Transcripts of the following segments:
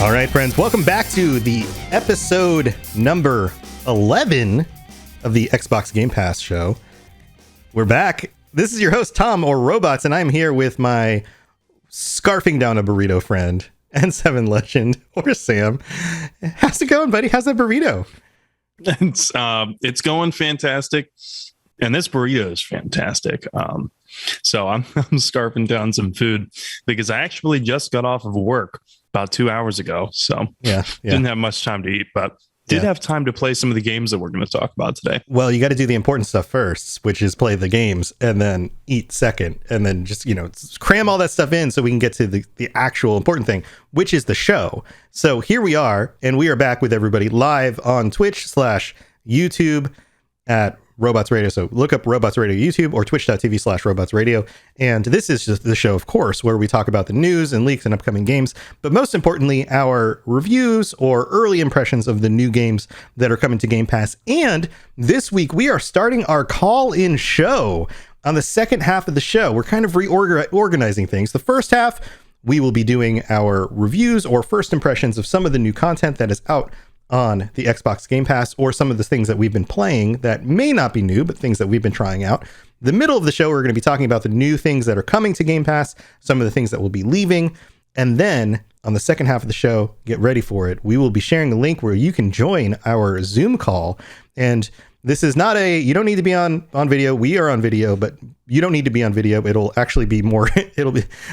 All right, friends, welcome back to the episode number 11 of the Xbox Game Pass show. We're back. This is your host, Tom, or Robots, and I'm here with my scarfing down a burrito friend, N7 legend, or Sam. How's it going, buddy? How's that burrito? It's going fantastic, and this burrito is fantastic. So I'm scarfing down some food because I actually just got off of work about 2 hours ago. So didn't have much time to eat, but did have time to play some of the games that we're going to talk about today. Well, you got to do the important stuff first, which is play the games and then eat second, and then just, cram all that stuff in so we can get to the actual important thing, which is the show. So here we are, and we are back with everybody live on Twitch/YouTube at Robots Radio. So look up Robots Radio YouTube or twitch.tv/Robots Radio. And this is just the show, of course, where we talk about the news and leaks and upcoming games, but most importantly, our reviews or early impressions of the new games that are coming to Game Pass. And this week we are starting our call-in show on the second half of the show. We're kind of reorganizing things. The first half, we will be doing our reviews or first impressions of some of the new content that is out on the Xbox Game Pass, or some of the things that we've been playing that may not be new, but things that we've been trying out. The middle of the show, we're going to be talking about the new things that are coming to Game Pass, some of the things that will be leaving. And then on the second half of the show, get ready for it, we will be sharing a link where you can join our Zoom call. And this is not you don't need to be on video. We are on video, but you don't need to be on video. It'll actually be more,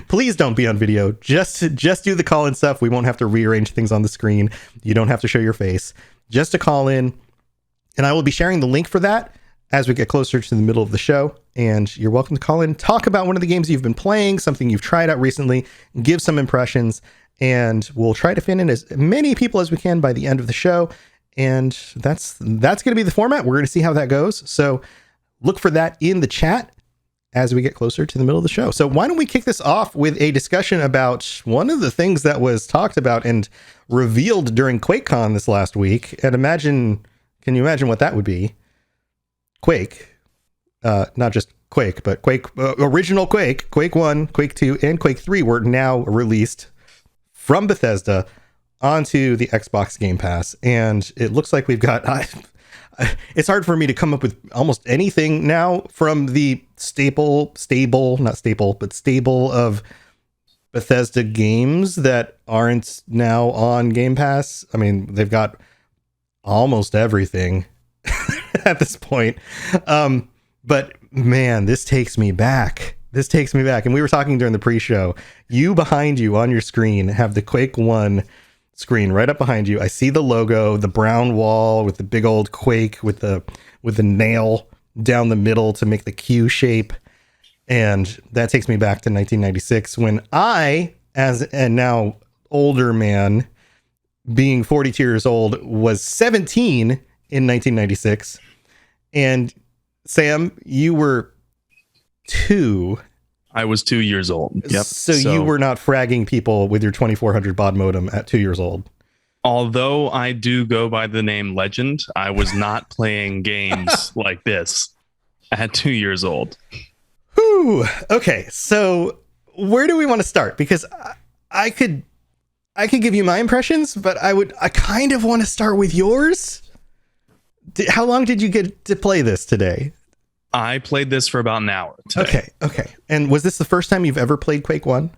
please don't be on video. Just do the call in stuff. We won't have to rearrange things on the screen. You don't have to show your face, just to call in. And I will be sharing the link for that as we get closer to the middle of the show. And you're welcome to call in, talk about one of the games you've been playing, something you've tried out recently, give some impressions, and we'll try to fit in as many people as we can by the end of the show. And that's going to be the format. We're going to see how that goes. So look for that in the chat as we get closer to the middle of the show. So why don't we kick this off with a discussion about one of the things that was talked about and revealed during QuakeCon this last week. And can you imagine what that would be? Quake, not just Quake, but Quake, original Quake, Quake 1, Quake 2, and Quake 3 were now released from Bethesda onto the Xbox Game Pass, and it looks like we've got it's hard for me to come up with almost anything now from the stable of Bethesda games that aren't now on Game Pass. I mean, they've got almost everything at this point. But man, this takes me back. And we were talking during the pre-show. You behind you on your screen have the Quake 1 screen right up behind you. I see the logo, the brown wall with the big old Quake with the nail down the middle to make the Q shape. And that takes me back to 1996 when I, as a now older man, being 42 years old, was 17 in 1996. And Sam, you were 2. I was 2 years old. Yep. So you were not fragging people with your 2400 baud modem at 2 years old. Although I do go by the name Legend, I was not playing games like this at 2 years old. Whew. Okay, so where do we want to start? Because I could give you my impressions, but I kind of want to start with yours. How long did you get to play this today? I played this for about an hour today. Okay. And was this the first time you've ever played Quake 1?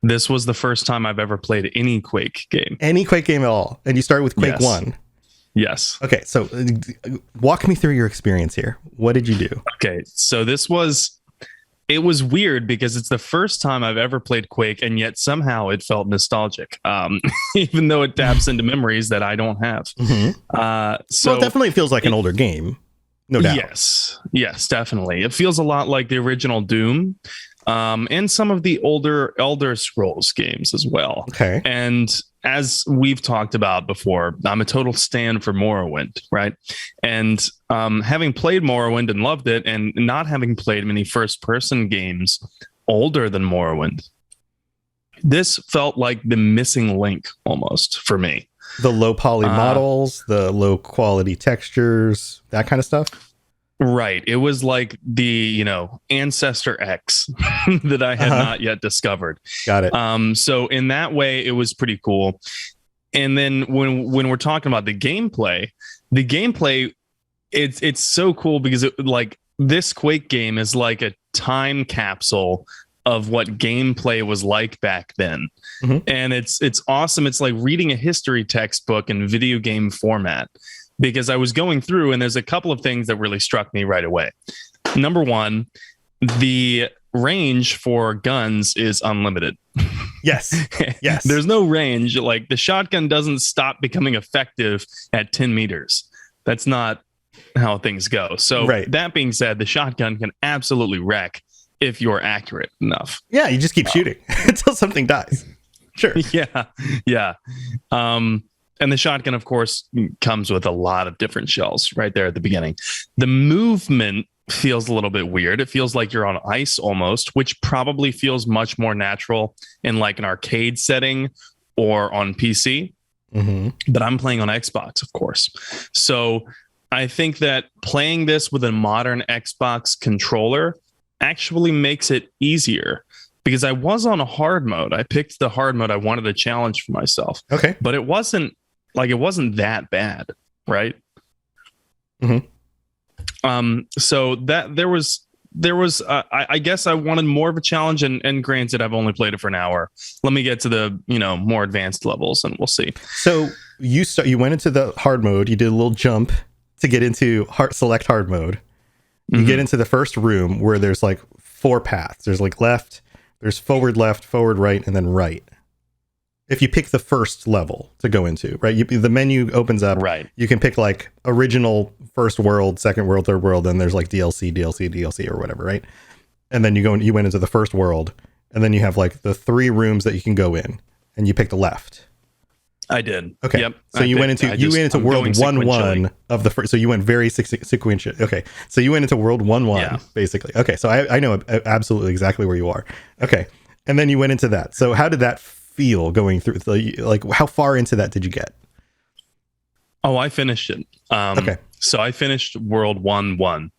This was the first time I've ever played any Quake game. Any Quake game at all? And you started with Quake 1? Yes. Okay, so walk me through your experience here. What did you do? Okay, so it was weird because it's the first time I've ever played Quake, and yet somehow it felt nostalgic, even though it taps into memories that I don't have. Mm-hmm. Well, it definitely feels like an older game. No doubt. Yes, definitely. It feels a lot like the original Doom, and some of the older Elder Scrolls games as well. Okay. And as we've talked about before, I'm a total stan for Morrowind, right? And having played Morrowind and loved it, and not having played many first-person games older than Morrowind, this felt like the missing link almost for me. The low poly models, the low quality textures, that kind of stuff. Right. It was like the, Ancestor X that I had not yet discovered. Got it. So in that way, it was pretty cool. And then when we're talking about the gameplay, it's so cool because this Quake game is like a time capsule of what gameplay was like back then. And it's awesome. It's like reading a history textbook in video game format, because I was going through and there's a couple of things that really struck me right away. Number one, the range for guns is unlimited. Yes. Yes. There's no range. Like, the shotgun doesn't stop becoming effective at 10 meters. That's not how things go. So That being said, the shotgun can absolutely wreck if you're accurate enough. Yeah, you just keep shooting until something dies. Sure. Yeah. And the shotgun, of course, comes with a lot of different shells right there at the beginning. The movement feels a little bit weird. It feels like you're on ice almost, which probably feels much more natural in like an arcade setting or on PC. But I'm playing on Xbox, of course. So I think that playing this with a modern Xbox controller actually makes it easier, because I was on a hard mode. I picked the hard mode. I wanted a challenge for myself. Okay. But it wasn't that bad, right? So that there was I guess I wanted more of a challenge, and granted, I've only played it for an hour. Let me get to the more advanced levels and we'll see. So you went into the hard mode. You did a little jump to get into select hard mode. You get into the first room where there's like 4 paths. There's like left, there's forward, right, and then right. If you pick the first level to go into, right? The menu opens up. Right. You can pick like original first world, second world, third world, and there's like DLC or whatever, right? And then you went into the first world, and then you have like the 3 rooms that you can go in, and you picked the left. I did. Okay. Yep. So you went into world 1-1 of the first. So you went very sequential. Okay. So you went into world 1-1 basically. Okay. So I know absolutely exactly where you are. Okay. And then you went into that. So how did that feel going through? Like, how far into that did you get? Oh, I finished it. Okay. So I finished world 1-1.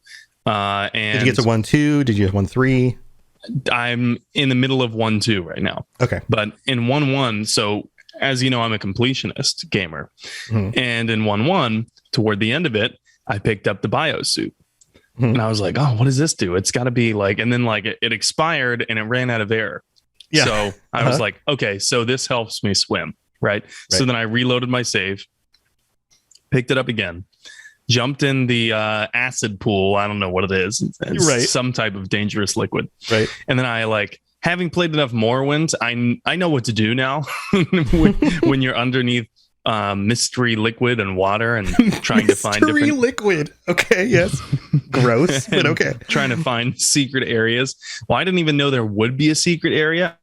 And did you get to 1-2? Did you have 1-3? I'm in the middle of 1-2 right now. Okay. But in 1-1, so as you know, I'm a completionist gamer. And in 1-1, toward the end of it, I picked up the biosuit. And I was like, oh, what does this do? It's got to be like, and then like it expired and it ran out of air. Yeah. So I was like, okay, so this helps me swim. Right. So then I reloaded my save, picked it up again, jumped in the acid pool. I don't know what it is. It's some type of dangerous liquid. Right. And then I having played enough Morrowind, I know what to do now when you're underneath mystery liquid and water and trying to find different liquid. Okay, yes. Gross, but okay. Trying to find secret areas. Well, I didn't even know there would be a secret area.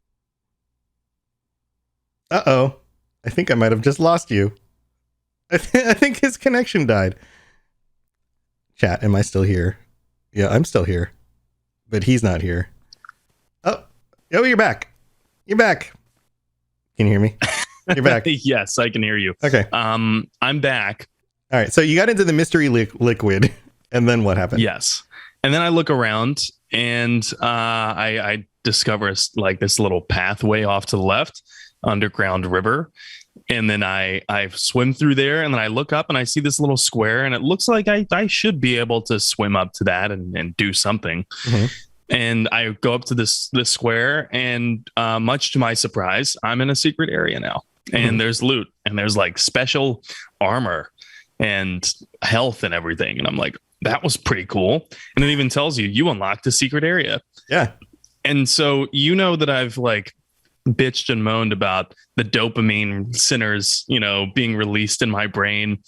Uh-oh. I think I might have just lost you. I think his connection died. Chat, am I still here? Yeah, I'm still here. But he's not here. Oh, you're back. You're back. Can you hear me? You're back. Yes, I can hear you. Okay. I'm back. All right. So you got into the mystery liquid, and then what happened? Yes. And then I look around, and I discover like this little pathway off to the left, underground river. And then I swim through there, and then I look up and I see this little square, and it looks like I should be able to swim up to that and do something. And I go up to this square, and much to my surprise, I'm in a secret area now. And there's loot, and there's like special armor and health and everything. And I'm like, that was pretty cool. And it even tells you unlocked a secret area. Yeah. And so that I've like bitched and moaned about the dopamine centers, being released in my brain,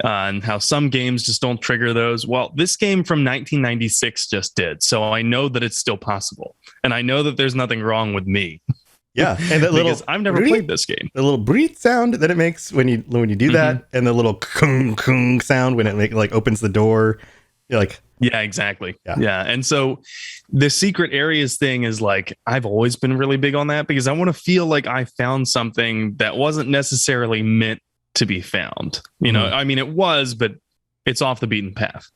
and how some games just don't trigger those. Well, this game from 1996 just did. So I know that it's still possible. And I know that there's nothing wrong with me. Yeah. And that little, I've never played this game. The little breathe sound that it makes when you do that, and the little kung kung sound when it opens the door. You're like, yeah, exactly. Yeah. And so the secret areas thing is like, I've always been really big on that, because I want to feel like I found something that wasn't necessarily meant to be found. I mean, it was, but it's off the beaten path.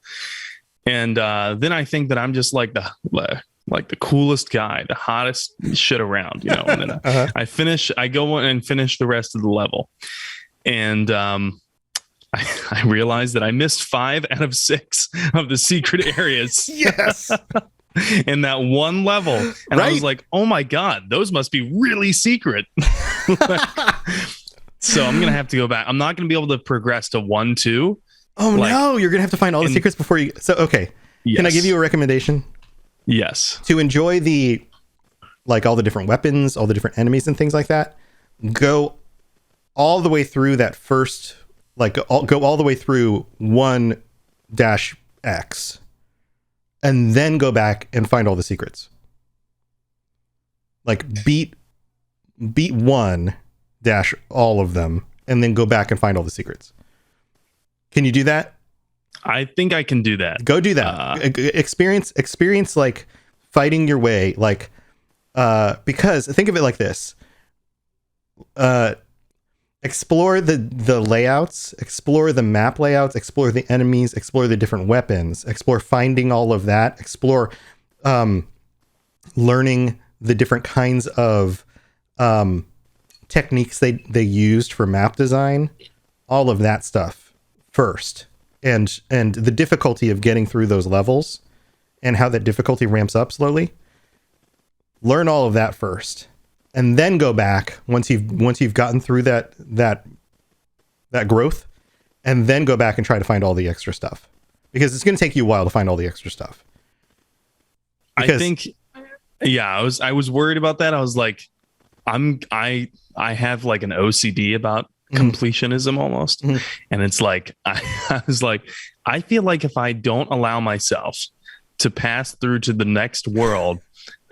And then I think that I'm just like the coolest guy, the hottest shit around, you know. And then I go in and finish the rest of the level, and I realized that I missed 5 out of 6 of the secret areas. Yes. In that one level. And I was like, oh my God, those must be really secret. So I'm going to have to go back. I'm not going to be able to progress to 1, 2. Oh no, you're going to have to find all the secrets before you. So, okay. Yes. Can I give you a recommendation? Yes. To enjoy all the different weapons, all the different enemies and things like that, go all the way through that first, go all the way through 1-X. And then go back and find all the secrets. Like beat 1 dash all of them, and then go back and find all the secrets. Can you do that? I think I can do that. Go do that. Experience like fighting your way, because think of it like this. Explore the layouts, explore the map layouts, explore the enemies, explore the different weapons, explore finding all of that, explore learning the different kinds of techniques they used for map design, all of that stuff first, and the difficulty of getting through those levels and how that difficulty ramps up slowly. Learn all of that first. And then go back once you've gotten through that growth, and then go back and try to find all the extra stuff, because it's going to take you a while to find all the extra stuff. I think, I was worried about that. I was like, I have like an OCD about completionism almost, and it's like I was like, I feel like if I don't allow myself to pass through to the next world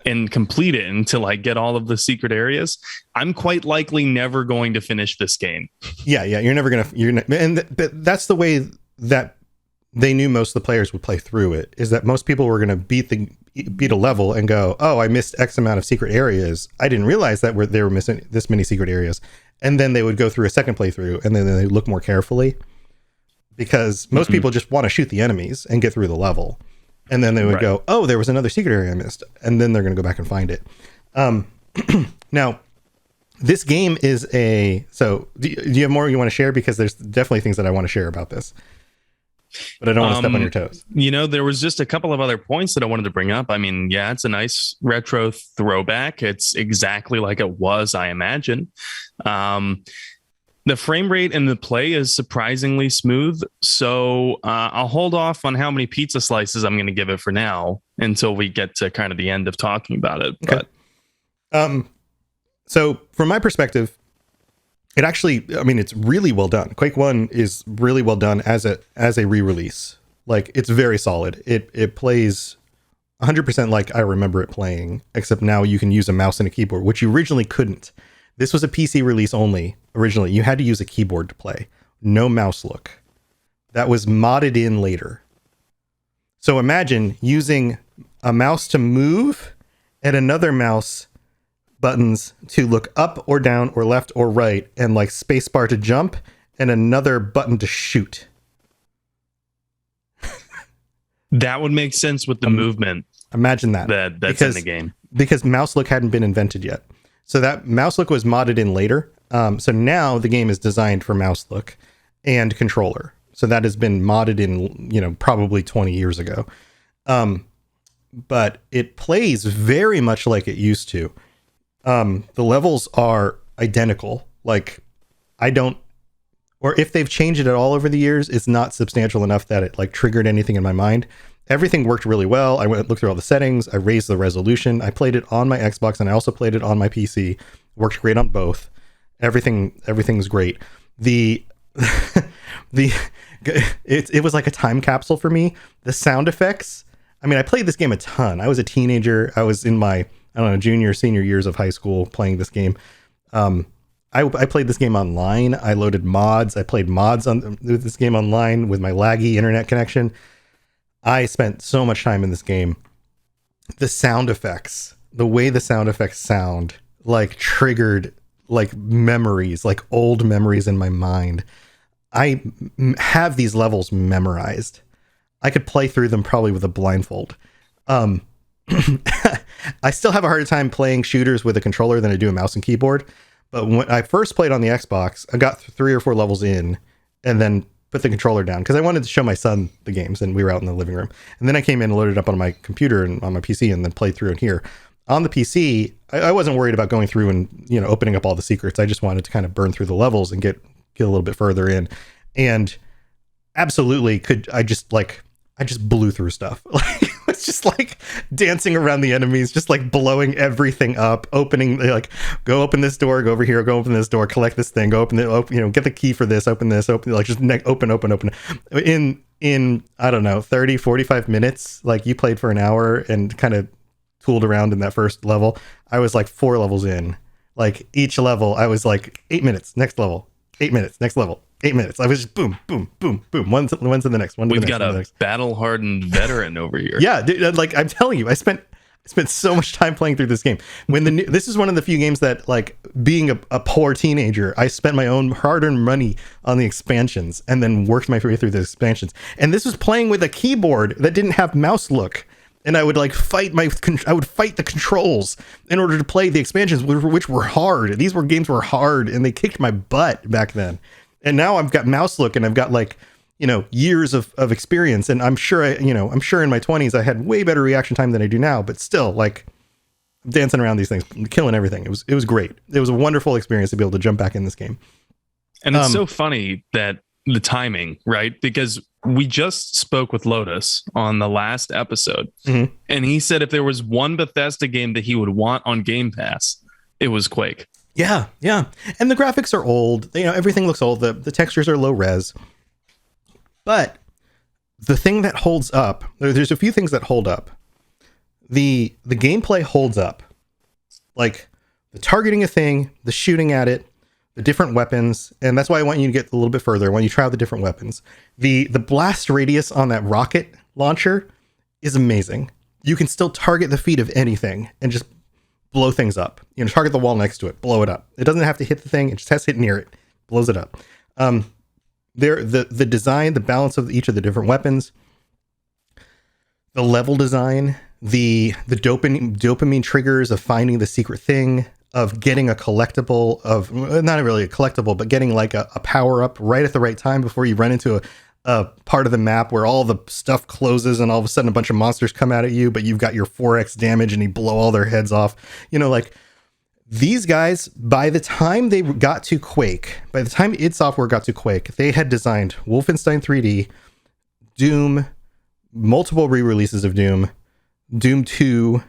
and complete it until I get all of the secret areas, I'm quite likely never going to finish this game. Yeah. You're never going to, and that's the way that they knew most of the players would play through it, is that most people were going to beat a level and go, oh, I missed X amount of secret areas. I didn't realize that they were missing this many secret areas. And then they would go through a second playthrough, and then they look more carefully, because most people just want to shoot the enemies and get through the level. And then they would go, oh, there was another secret area I missed. And then they're going to go back and find it. Now, this game is so do you have more you want to share? Because there's definitely things that I want to share about this, but I don't want to step on your toes. There was just a couple of other points that I wanted to bring up. I mean, yeah, it's a nice retro throwback. It's exactly like it was, I imagine. The frame rate and the play is surprisingly smooth, so I'll hold off on how many pizza slices I'm going to give it for now until we get to kind of the end of talking about it. Okay. But so from my perspective, it actually, I mean, it's really well done. Quake 1 is really well done as a re-release. Like, it's very solid. It plays 100% like I remember it playing, except now you can use a mouse and a keyboard, which you originally couldn't. This was a PC release only. Originally, you had to use a keyboard to play. No mouse look. That was modded in later. So imagine using a mouse to move and another mouse buttons to look up or down or left or right, and like spacebar to jump and another button to shoot. That would make sense with the movement. Imagine that's in the game. Because mouse look hadn't been invented yet. So that mouse look was modded in later. So now the game is designed for mouse look and controller. So that has been modded in, probably 20 years ago. But it plays very much like it used to. The levels are identical. Like, or if they've changed it at all over the years, it's not substantial enough that it like triggered anything in my mind. Everything worked really well. I looked through all the settings. I raised the resolution. I played it on my Xbox, and I also played it on my PC. Worked great on both. Everything's great. It was like a time capsule for me. The sound effects. I mean, I played this game a ton. I was a teenager. I was in my, junior, senior years of high school playing this game. I played this game online. I loaded mods. I played mods on this game online with my laggy internet connection. I spent so much time in this game. The sound effects, the way the sound effects sound, like triggered like memories, like old memories in my mind. I have these levels memorized. I could play through them probably with a blindfold. Um, I still have a harder time playing shooters with a controller than I do a mouse and keyboard. But when I first played on the Xbox, I got 3 or 4 levels in and then put the controller down because I wanted to show my son the games, and we were out in the living room. And then I came in and loaded it up on my computer and on my PC and then played through it here. On the PC, I wasn't worried about going through and, you know, opening up all the secrets. I just wanted to kind of burn through the levels and get a little bit further in. And absolutely I just blew through stuff. Like, it's just like dancing around the enemies, just like blowing everything up, opening, like, go open this door, go over here, go open this door, collect this thing, go open it, you know, get the key for this, open this, open, like just open. In, I don't know, 30, 45 minutes, like you played for an hour and kind of tooled around in that first level. I was like 4 levels in. Like each level, I was like 8 minutes, next level, 8 minutes, next level. 8 minutes. I was just boom, boom, boom, boom. One to the next. We've got a battle-hardened veteran over here. Yeah, dude, like I'm telling you, I spent so much time playing through this game. This is one of the few games that, like, being a poor teenager, I spent my own hard-earned money on the expansions and then worked my way through the expansions. And this was playing with a keyboard that didn't have mouse look. And I would like fight the controls in order to play the expansions, which were hard. These games were hard, and they kicked my butt back then. And now I've got mouse look, and I've got, like, you know, years of experience. And I'm sure in my 20s I had way better reaction time than I do now. But still, like, dancing around these things, killing everything. It was great. It was a wonderful experience to be able to jump back in this game. And it's so funny that the timing, right? Because we just spoke with Lotus on the last episode, and he said if there was one Bethesda game that he would want on Game Pass, it was Quake. Yeah. And the graphics are old. You know, everything looks old. The textures are low res. But the thing that holds up, there's a few things that hold up. The gameplay holds up. Like the targeting a thing, the shooting at it, the different weapons, and that's why I want you to get a little bit further. When you try out the different weapons, the blast radius on that rocket launcher is amazing. You can still target the feet of anything and just blow things up. You know, target the wall next to it, blow it up. It doesn't have to hit the thing; it just has to hit near it, blows it up. The design, the balance of each of the different weapons, the level design, the dopamine triggers of finding the secret thing, of getting a collectible, of not really a collectible, but getting like a power up right at the right time before you run into a part of the map where all the stuff closes and all of a sudden a bunch of monsters come out at you, but you've got your 4x damage and you blow all their heads off. You know, like these guys, by the time they got to Quake, by the time id Software got to Quake, they had designed Wolfenstein 3D, Doom, multiple re-releases of Doom, Doom 2,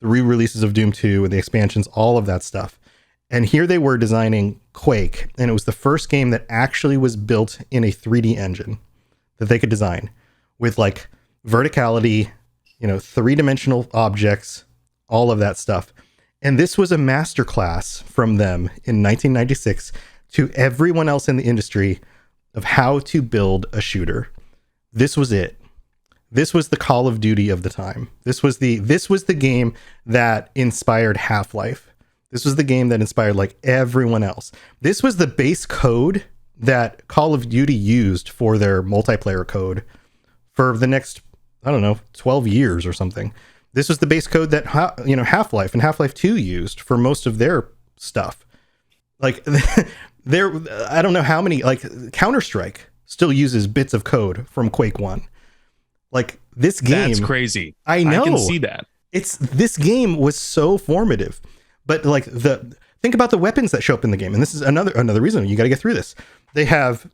the re-releases of Doom 2 and the expansions, all of that stuff. And here they were designing Quake, and it was the first game that actually was built in a 3D engine that they could design with like verticality, you know, 3-dimensional objects, all of that stuff. And this was a masterclass from them in 1996 to everyone else in the industry of how to build a shooter. This was it. This was the Call of Duty of the time. This was the game that inspired Half-Life. This was the game that inspired like everyone else. This was the base code that Call of Duty used for their multiplayer code for the next, I don't know, 12 years or something. This was the base code that Half-Life and Half-Life 2 used for most of their stuff. Like I don't know how many, like Counter-Strike still uses bits of code from Quake 1. Like this game, that's crazy. I know. I can see that. This game was so formative. But like think about the weapons that show up in the game, and this is another reason you got to get through this. They have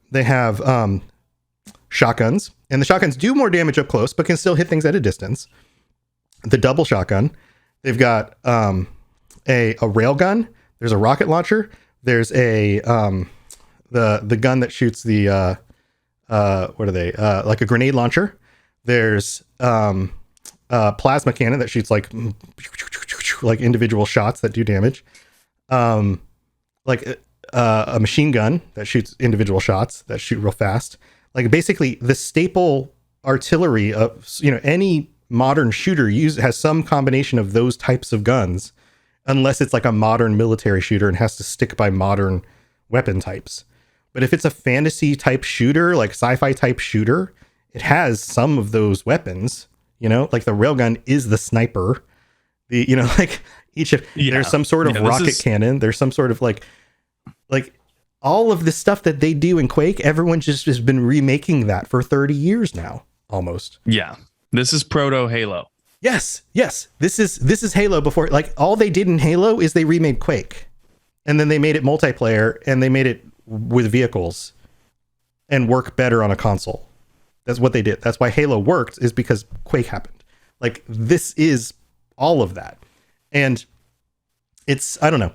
shotguns, and the shotguns do more damage up close, but can still hit things at a distance. The double shotgun. They've got a rail gun. There's a rocket launcher. There's the gun that shoots the what are they? Like a grenade launcher. There's plasma cannon that shoots like individual shots that do damage. Like a machine gun that shoots individual shots that shoot real fast. Like basically the staple artillery of, you know, any modern shooter has some combination of those types of guns, unless it's like a modern military shooter and has to stick by modern weapon types. But if it's a fantasy type shooter, like sci-fi type shooter, it has some of those weapons, like the railgun is the sniper. Like there's some sort of rocket cannon. There's some sort of like all of the stuff that they do in Quake. Everyone just has been remaking that for 30 years now, almost. Yeah. This is proto Halo. Yes. This is Halo before. Like, all they did in Halo is they remade Quake, and then they made it multiplayer, and they made it with vehicles and work better on a console. That's what they did. That's why Halo worked, is because Quake happened. Like, this is all of that. And I don't know.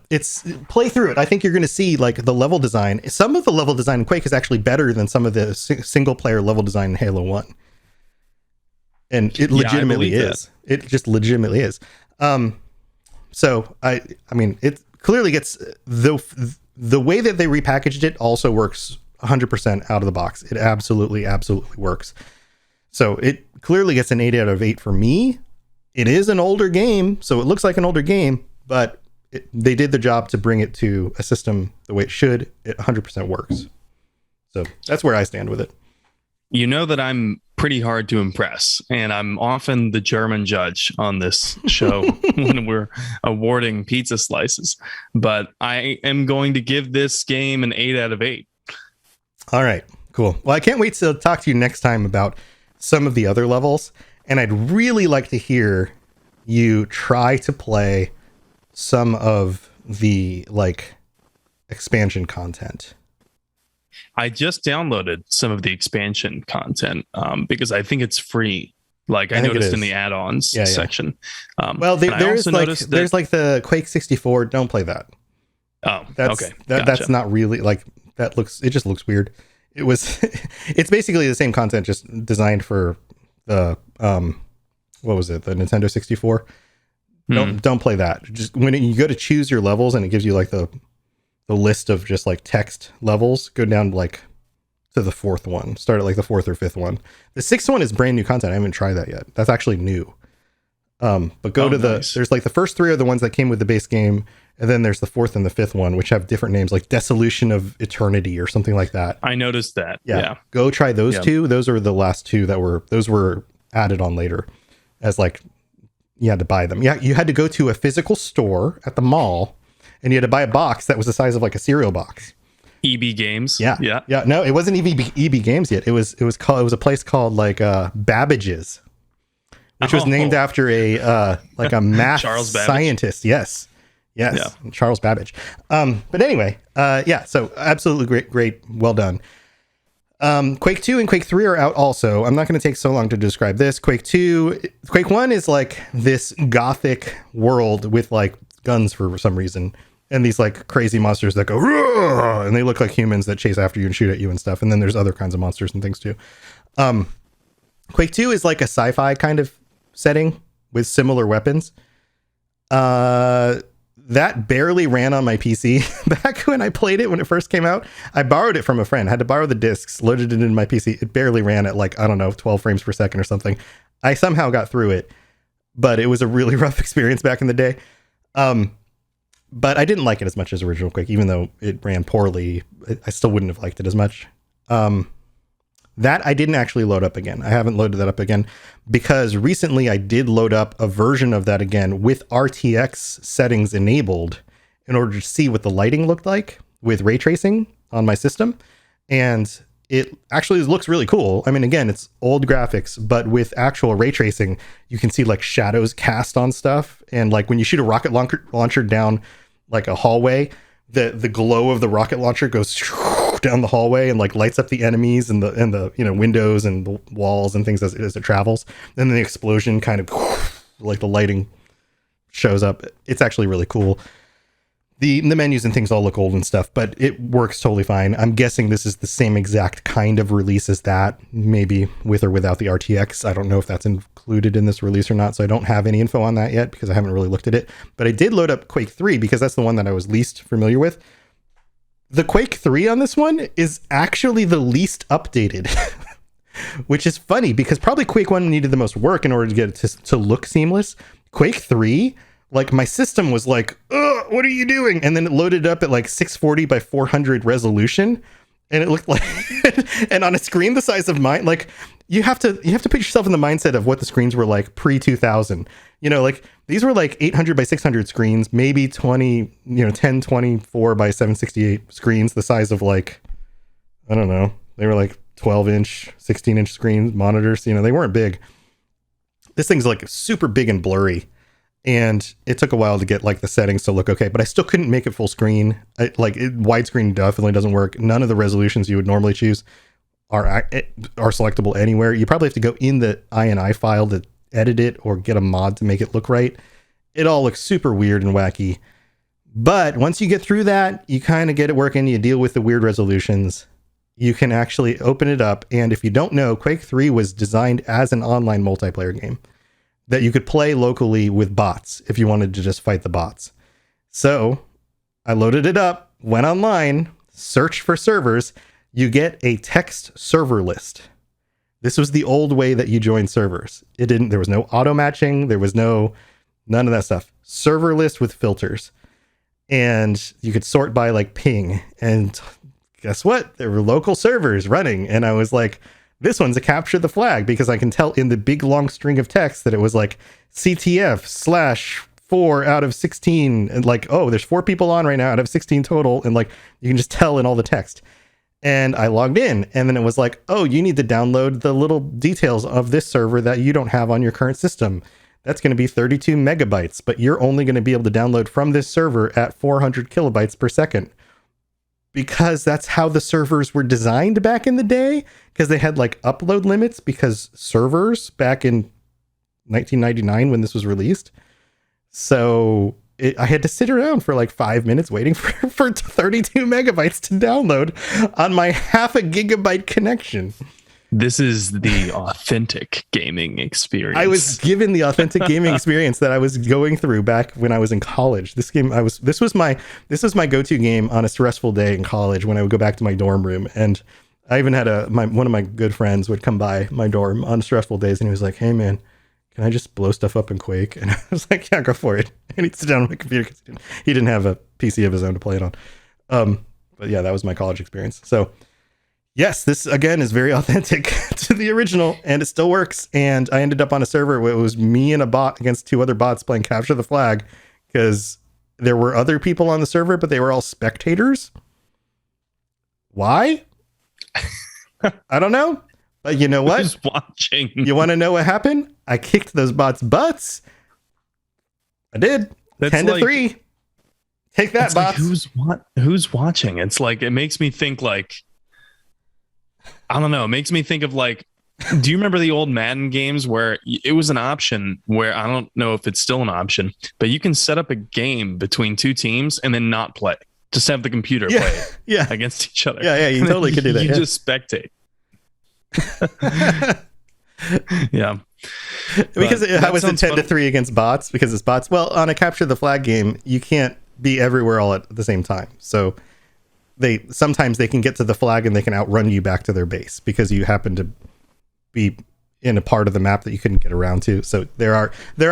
Play through it. I think you're going to see like the level design. Some of the level design in Quake is actually better than some of the single player level design in Halo 1. And it legitimately is. It just legitimately is. So I mean, it clearly gets the way that they repackaged it also works 100% out of the box. It absolutely works. So it clearly gets an 8 out of 8 for me. It is an older game, so it looks like an older game, but they did the job to bring it to a system the way it should. It 100% works. So that's where I stand with it. You know that I'm pretty hard to impress, and I'm often the German judge on this show when we're awarding pizza slices. But I am going to give this game an 8 out of 8. All right, cool. Well, I can't wait to talk to you next time about some of the other levels, and I'd really like to hear you try to play some of the like expansion content. I just downloaded some of the expansion content because I think it's free. Like I noticed in the add-ons section. Well, there's like the Quake 64. Don't play that. Oh, that's, okay. That's not really like that. It just looks weird. It's basically the same content, just designed for the what was it? The Nintendo 64. Don't play that. Just when you go to choose your levels and it gives you like the list of just like text levels, go down like to the 4th one. Start at like the 4th or 5th one. The 6th one is brand new content. I haven't tried that yet. That's actually new. But go to there's like the first 3 are the ones that came with the base game, and then there's the 4th and the 5th one, which have different names, like Dissolution of Eternity or something like that. I noticed that. Yeah. Go try those 2. Those are the last 2 that were added on later as like you had to buy them. Yeah, you had to go to a physical store at the mall, and you had to buy a box that was the size of like a cereal box. EB Games. Yeah. No, it wasn't EB Games yet. It was a place called like Babbage's, which was named after a math scientist. Yes. Yeah. Charles Babbage. But anyway, so absolutely great. Well done. Quake 2 and Quake 3 are out also. I'm not going to take so long to describe this. Quake 1 is like this gothic world with like guns for some reason, and these like crazy monsters that go "Roar!" and they look like humans that chase after you and shoot at you and stuff. And then there's other kinds of monsters and things too. Quake 2 is like a sci-fi kind of setting with similar weapons. That barely ran on my PC back when I played it when it first came out. I borrowed it from a friend, had to borrow the discs, loaded it into my PC. It barely ran at like, I don't know, 12 frames per second or something. I somehow got through it, but it was a really rough experience back in the day. But I didn't like it as much as original Quake, even though it ran poorly. I still wouldn't have liked it as much. That I didn't actually load up again. I haven't loaded that up again because recently I did load up a version of that again with RTX settings enabled in order to see what the lighting looked like with ray tracing on my system. And it actually looks really cool. I mean, again, it's old graphics, but with actual ray tracing, you can see like shadows cast on stuff. And like when you shoot a rocket launcher down like a hallway, the glow of the rocket launcher goes down the hallway and like lights up the enemies and the windows and the walls and things as it travels. And then the explosion kind of like the lighting shows up. It's actually really cool. The menus and things all look old and stuff, but it works totally fine. I'm guessing this is the same exact kind of release as that, maybe with or without the RTX. I don't know if that's included in this release or not, so I don't have any info on that yet because I haven't really looked at it. But I did load up Quake 3 because that's the one that I was least familiar with. The Quake 3 on this one is actually the least updated, which is funny because probably Quake 1 needed the most work in order to get it to look seamless. Quake 3, like my system was like, "Ugh, what are you doing?" And then it loaded up at like 640 by 400 resolution. And it looked like, and on a screen the size of mine, like you have to put yourself in the mindset of what the screens were like pre 2000. You know, like these were like 800 by 600 screens, maybe 1024 by 768 screens, the size of like, I don't know, they were like 12-inch, 16-inch screens, monitors. You know, they weren't big. This thing's like super big and blurry, and it took a while to get like the settings to look okay, but I still couldn't make it full screen. Widescreen definitely doesn't work. None of the resolutions you would normally choose are selectable anywhere. You probably have to go in the INI file to edit it or get a mod to make it look right. It all looks super weird and wacky. But once you get through that, you kind of get it working. You deal with the weird resolutions. You can actually open it up. And if you don't know, Quake 3 was designed as an online multiplayer game that you could play locally with bots if you wanted to just fight the bots. So I loaded it up, went online, searched for servers. You get a text server list. This was the old way that you joined servers. There was no auto matching. There was none of that stuff. Server list with filters. And you could sort by like ping. And guess what? There were local servers running. And I was like, this one's a capture the flag, because I can tell in the big long string of text that it was like CTF/4 out of 16. And like, oh, there's 4 people on right now out of 16 total. And like, you can just tell in all the text. And I logged in, and then it was like, oh, you need to download the little details of this server that you don't have on your current system. That's going to be 32 megabytes, but you're only going to be able to download from this server at 400 kilobytes per second. Because that's how the servers were designed back in the day, because they had like upload limits, because servers back in 1999 when this was released. So I had to sit around for like 5 minutes waiting for 32 megabytes to download on my half a gigabyte connection. This is the authentic gaming experience. I was given the authentic gaming experience that I was going through back when I was in college. This was my go-to game on a stressful day in college when I would go back to my dorm room. And I even had one of my good friends would come by my dorm on stressful days, and he was like, "Hey man, can I just blow stuff up in Quake?" And I was like, "Yeah, go for it." And he'd sit down on my computer because he didn't have a PC of his own to play it on. But yeah, that was my college experience. So yes, this again is very authentic to the original, and it still works. And I ended up on a server where it was me and a bot against 2 other bots playing Capture the Flag, because there were other people on the server, but they were all spectators. Why? I don't know. But you know what? Who's watching? You want to know what happened? I kicked those bots' butts. I did. That's 10-3. Take that, bots. Like, who's watching? It's like, it makes me think like, I don't know. It makes me think of like, do you remember the old Madden games where it was an option where, I don't know if it's still an option, but you can set up a game between 2 teams and then not play. Just have the computer play it against each other. Yeah, you totally could do that. You just spectate. Yeah. Because I was in 10-3 against bots, because it's bots. Well, on a Capture the Flag game, you can't be everywhere all at the same time. So sometimes they can get to the flag and they can outrun you back to their base because you happen to be in a part of the map that you couldn't get around to. So there are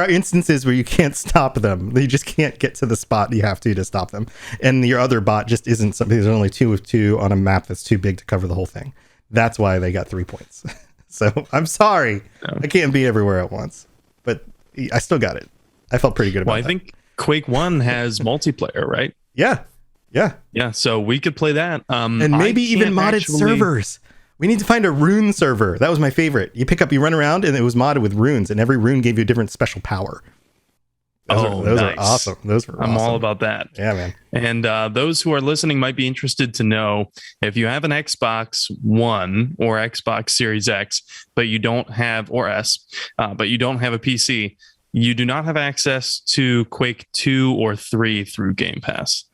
instances where you can't stop them. You just can't get to the spot you have to stop them. And your other bot just isn't something. There's only 2 of 2 on a map that's too big to cover the whole thing. That's why they got 3 points. So I'm sorry. I can't be everywhere at once, but I still got it. I felt pretty good about it. I think Quake 1 has multiplayer, right? Yeah. So we could play that. And maybe even modded servers. We need to find a rune server. That was my favorite. You run around, and it was modded with runes, and every rune gave you a different special power. Those nice. are awesome. I'm all about that. Yeah, man. And those who are listening might be interested to know, if you have an Xbox One or Xbox Series X, but you don't have, or S, but you don't have a PC, you do not have access to Quake 2 or 3 through Game Pass.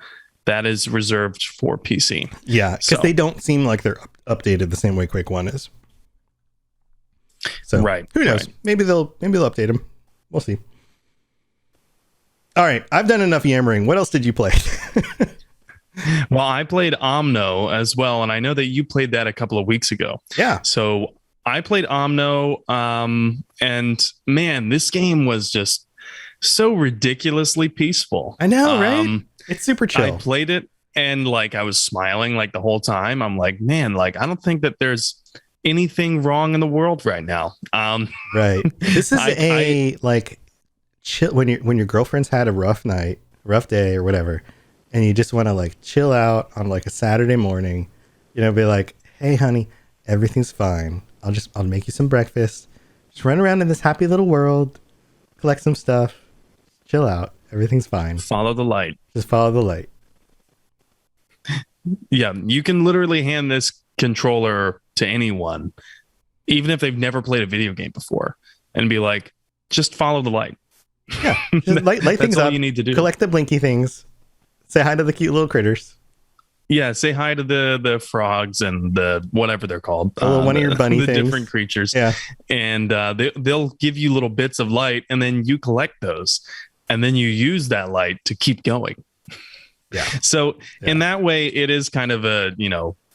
That is reserved for PC. Yeah, because they don't seem like they're updated the same way Quake 1 is. So who knows? Right. Maybe they'll update them. We'll see. All right, I've done enough yammering. What else did you play? Well, I played Omno as well, and I know that you played that a couple of weeks ago. Yeah. So I played Omno, and man, this game was just so ridiculously peaceful. I know, right? It's super chill. I played it, and like I was smiling like the whole time. I'm like, man, like I don't think that there's anything wrong in the world right now. Right. This is like chill when your girlfriend's had a rough night, rough day or whatever, and you just want to like chill out on like a Saturday morning, be like, "Hey honey, everything's fine. I'll make you some breakfast. Just run around in this happy little world, collect some stuff, chill out. Everything's fine. Follow the light. Just follow the light." Yeah, you can literally hand this controller to anyone, even if they've never played a video game before, and be like, just follow the light. Yeah, just light things That's all up. you need to do. Collect the blinky things. Say hi to the cute little critters. Yeah, say hi to the frogs and the whatever they're called. One of your bunny the things. Different creatures. Yeah, and they'll give you little bits of light, and then you collect those, and then you use that light to keep going. Yeah. So in that way, it is kind of a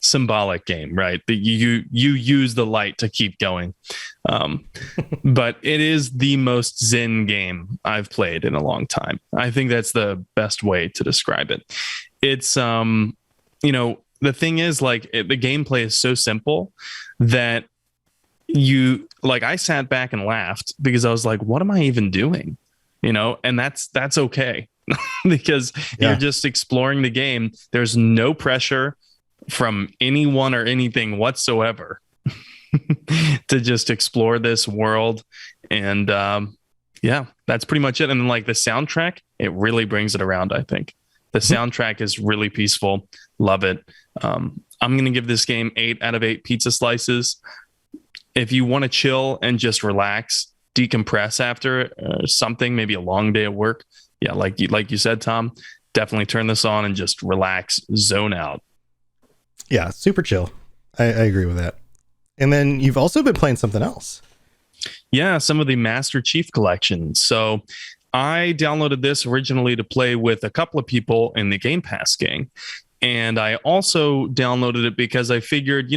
symbolic game, right? That you use the light to keep going. But it is the most zen game I've played in a long time. I think that's the best way to describe it. It's the thing is, like, the gameplay is so simple that I sat back and laughed because I was like, what am I even doing? And that's okay. Because you're just exploring the game. There's no pressure from anyone or anything whatsoever to just explore this world. And that's pretty much it. And like the soundtrack, it really brings it around. I think the soundtrack is really peaceful. Love it. I'm going to give this game 8 out of 8 pizza slices. If you want to chill and just relax, decompress after something, maybe a long day at work, like you said, Tom, definitely turn this on and just relax, zone out. Yeah, super chill. I agree with that. And then you've also been playing something else. Yeah, some of the Master Chief Collection. So I downloaded this originally to play with a couple of people in the Game Pass gang. And I also downloaded it because I figured,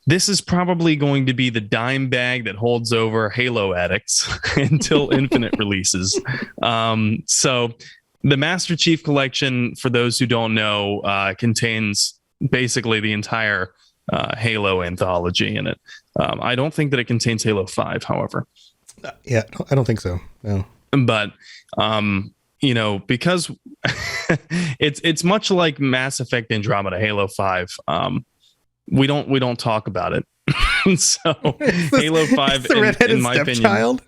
this is probably going to be the dime bag that holds over Halo addicts until Infinite releases. So the Master Chief Collection, for those who don't know, contains basically the entire Halo anthology in it. I don't think that it contains Halo 5, however. Yeah, I don't think so. No. But because it's much like Mass Effect Andromeda, Halo 5. We don't talk about it. So Halo 5, in my opinion,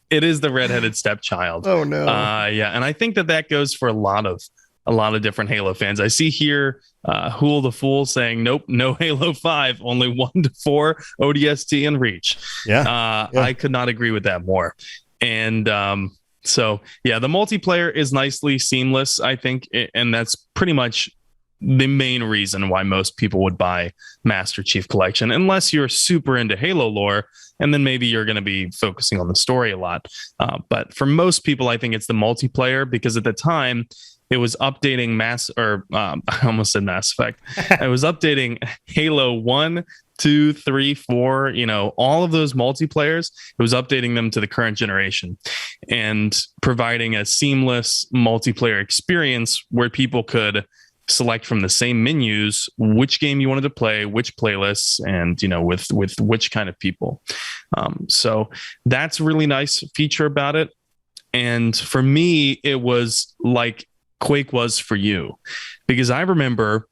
it is the redheaded stepchild. Oh no. And I think that goes for a lot of different Halo fans. I see here Hool the Fool saying, nope, no Halo 5, only 1 to 4 ODST and Reach. I could not agree with that more. And the multiplayer is nicely seamless, I think, and that's pretty much the main reason why most people would buy Master Chief Collection, unless you're super into Halo lore, and then maybe you're going to be focusing on the story a lot. But for most people, I think it's the multiplayer, because at the time it was updating I almost said Mass Effect. It was updating Halo 1, 2, 3, 4, all of those multiplayers. It was updating them to the current generation and providing a seamless multiplayer experience where people could select from the same menus which game you wanted to play, which playlists, and with which kind of people. So that's a really nice feature about it. And for me, it was like Quake was for you, because I remember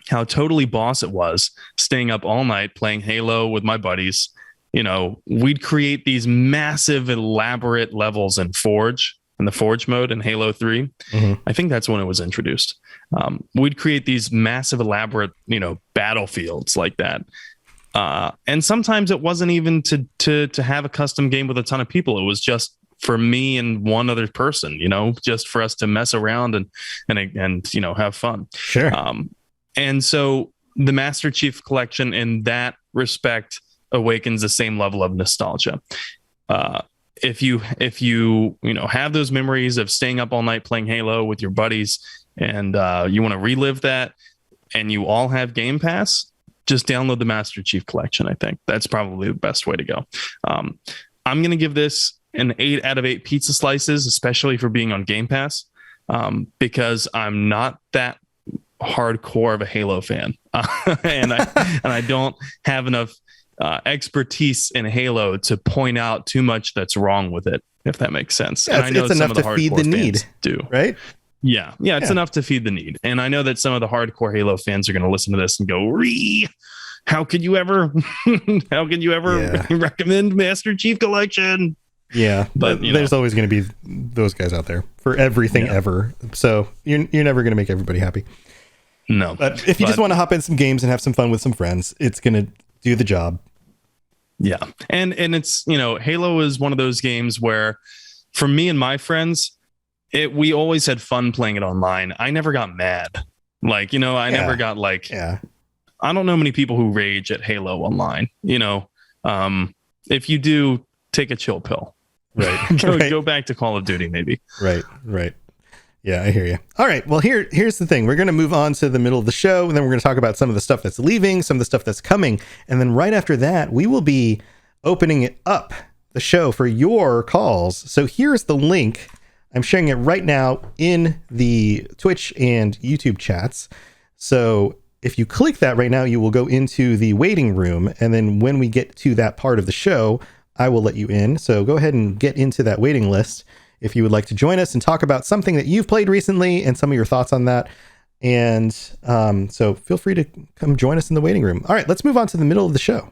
how totally boss it was staying up all night playing Halo with my buddies. We'd create these massive, elaborate levels in the Forge mode in Halo 3. Mm-hmm. I think that's when it was introduced. We'd create these massive, elaborate, battlefields like that. And sometimes it wasn't even to have a custom game with a ton of people. It was just for me and one other person, just for us to mess around and have fun. Sure. And so the Master Chief Collection in that respect awakens the same level of nostalgia. If you have those memories of staying up all night playing Halo with your buddies, and you want to relive that, and you all have Game Pass, just download the Master Chief Collection. I think that's probably the best way to go. I'm going to give this an 8 out of 8 pizza slices, especially for being on Game Pass, because I'm not that hardcore of a Halo fan, and I don't have enough expertise in Halo to point out too much that's wrong with it, if that makes sense. Yeah, and I know it's some enough of the to feed the need, do, right? Yeah, it's enough to feed the need. And I know that some of the hardcore Halo fans are going to listen to this and go, how could you ever recommend Master Chief Collection? Yeah, but there's always going to be those guys out there for everything ever. So you're never going to make everybody happy. No. But if you just want to hop in some games and have some fun with some friends, it's going to do the job. Yeah. And it's, Halo is one of those games where for me and my friends, we always had fun playing it online. I never got mad. Like, never got like, I don't know many people who rage at Halo online. If you do, take a chill pill. Right. Go back to Call of Duty, maybe. Right. Yeah, I hear you. All right. Well, here's the thing. We're going to move on to the middle of the show, and then we're going to talk about some of the stuff that's leaving, some of the stuff that's coming. And then right after that, we will be opening it up, the show, for your calls. So here's the link. I'm sharing it right now in the Twitch and YouTube chats. So if you click that right now, you will go into the waiting room. And then when we get to that part of the show, I will let you in. So go ahead and get into that waiting list if you would like to join us and talk about something that you've played recently and some of your thoughts on that. And so feel free to come join us in the waiting room. All right, let's move on to the middle of the show.